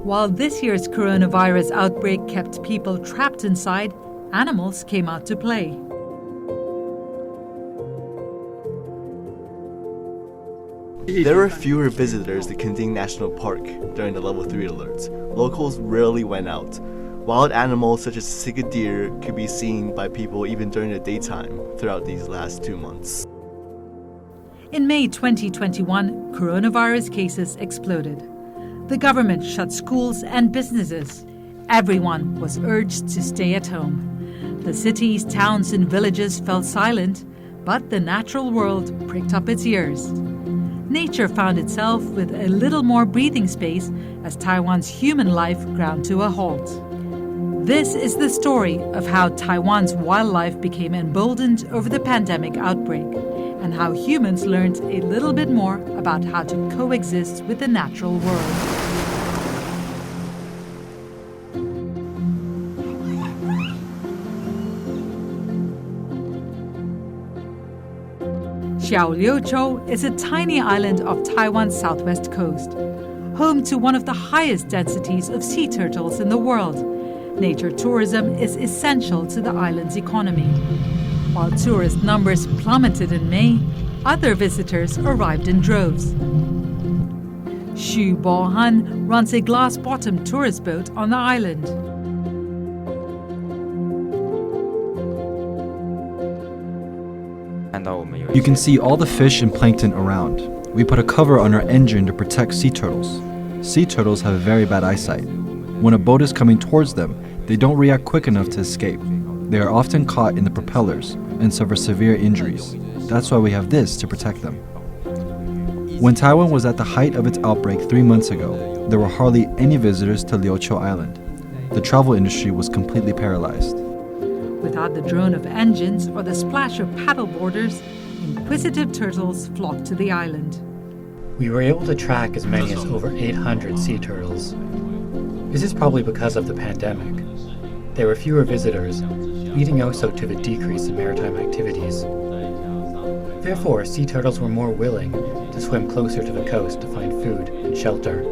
While this year's coronavirus outbreak kept people trapped inside, animals came out to play. There were fewer visitors to Kending National Park during the level 3 alerts. Locals rarely went out. Wild animals such as sika deer could be seen by people even during the daytime throughout these last 2 months. In May 2021, coronavirus cases exploded. The government shut schools and businesses. Everyone was urged to stay at home. The cities, towns, and villages fell silent, but the natural world pricked up its ears. Nature found itself with a little more breathing space as Taiwan's human life ground to a halt. This is the story of how Taiwan's wildlife became emboldened over the pandemic outbreak and how humans learned a little bit more about how to coexist with the natural world. Xiaoliuqiu is a tiny island off Taiwan's southwest coast, home to one of the highest densities of sea turtles in the world. Nature tourism is essential to the island's economy. While tourist numbers plummeted in May, other visitors arrived in droves. Xu Bohan runs a glass-bottomed tourist boat on the island. You can see all the fish and plankton around. We put a cover on our engine to protect sea turtles. Sea turtles have very bad eyesight. When a boat is coming towards them, they don't react quick enough to escape. They are often caught in the propellers and suffer severe injuries. That's why we have this to protect them. When Taiwan was at the height of its outbreak 3 months ago, there were hardly any visitors to Liuqiu Island. The travel industry was completely paralyzed. Without the drone of engines or the splash of paddleboarders, inquisitive turtles flocked to the island. We were able to track as many as over 800 sea turtles. This is probably because of the pandemic. There were fewer visitors, leading also to the decrease in maritime activities. Therefore, sea turtles were more willing to swim closer to the coast to find food and shelter.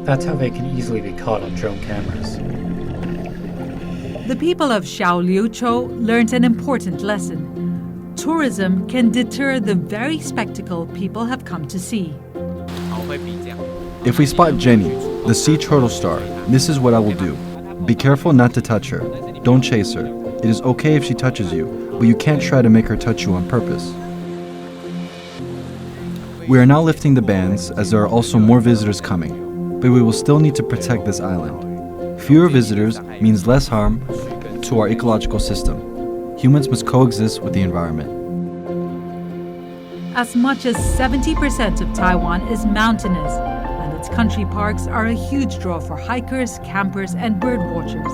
That's how they can easily be caught on drone cameras. The people of Xiaoliuqiu learned an important lesson. Tourism can deter the very spectacle people have come to see. If we spot Jenny, the sea turtle star, this is what I will do. Be careful not to touch her. Don't chase her. It is okay if she touches you, but you can't try to make her touch you on purpose. We are now lifting the bans as there are also more visitors coming, but we will still need to protect this island. Fewer visitors means less harm to our ecological system. Humans must coexist with the environment. As much as 70% of Taiwan is mountainous, and its country parks are a huge draw for hikers, campers, and bird watchers.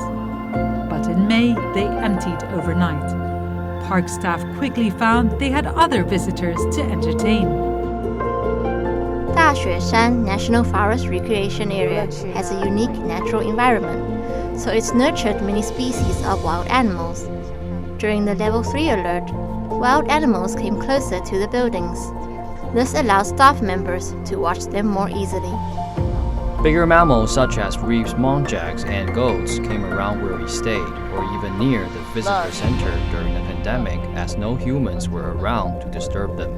But in May, they emptied overnight. Park staff quickly found they had other visitors to entertain. Dashueshan National Forest Recreation Area has a unique natural environment, so it's nurtured many species of wild animals. During the Level 3 alert, wild animals came closer to the buildings. This allows staff members to watch them more easily. Bigger mammals such as reefs, muntjacs, and goats came around where we stayed, or even near the visitor center during the pandemic, as no humans were around to disturb them.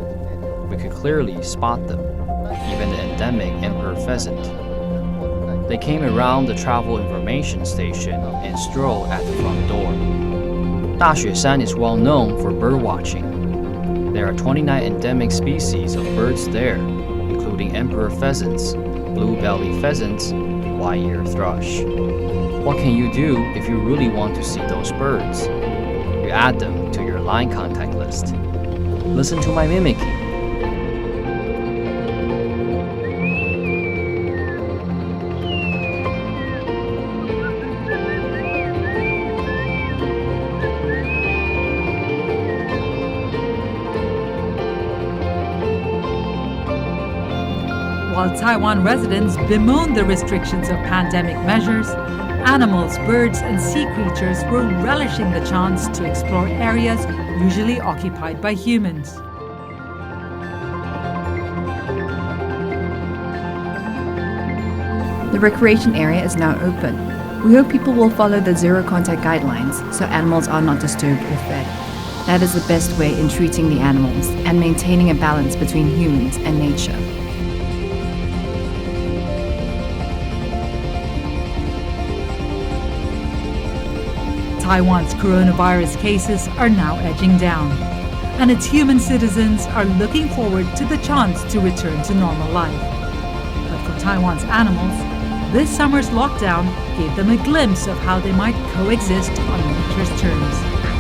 We could clearly spot them, even the endemic emperor pheasant. They came around the travel information station and strolled at the front door. Dashueshan is well known for bird watching. There are 29 endemic species of birds there, including emperor pheasants, blue-bellied pheasants, white-eared thrush. What can you do if you really want to see those birds? You add them to your line contact list. Listen to my mimicking. While Taiwan residents bemoaned the restrictions of pandemic measures, animals, birds, and sea creatures were relishing the chance to explore areas usually occupied by humans. The recreation area is now open. We hope people will follow the zero contact guidelines so animals are not disturbed or fed. That is the best way in treating the animals and maintaining a balance between humans and nature. Taiwan's coronavirus cases are now edging down, and its human citizens are looking forward to the chance to return to normal life. But for Taiwan's animals, this summer's lockdown gave them a glimpse of how they might coexist on nature's terms.